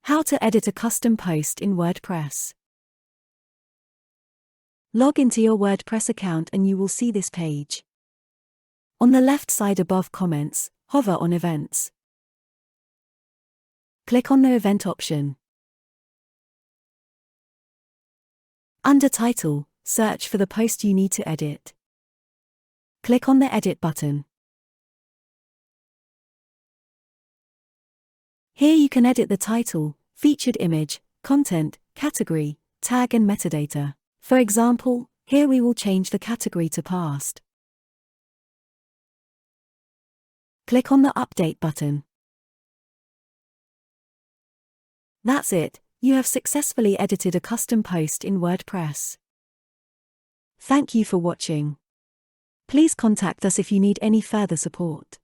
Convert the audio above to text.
How to edit a custom post in WordPress. Log into your WordPress account and you will see this page. On the left side above Comments, hover on Events. Click on the Event option. Under Title, search for the post you need to edit. Click on the Edit button. Here you can edit the title, featured image, content, category, tag and metadata. For example, here we will change the category to Past. Click on the Update button. That's it, you have successfully edited a custom post in WordPress. Thank you for watching. Please contact us if you need any further support.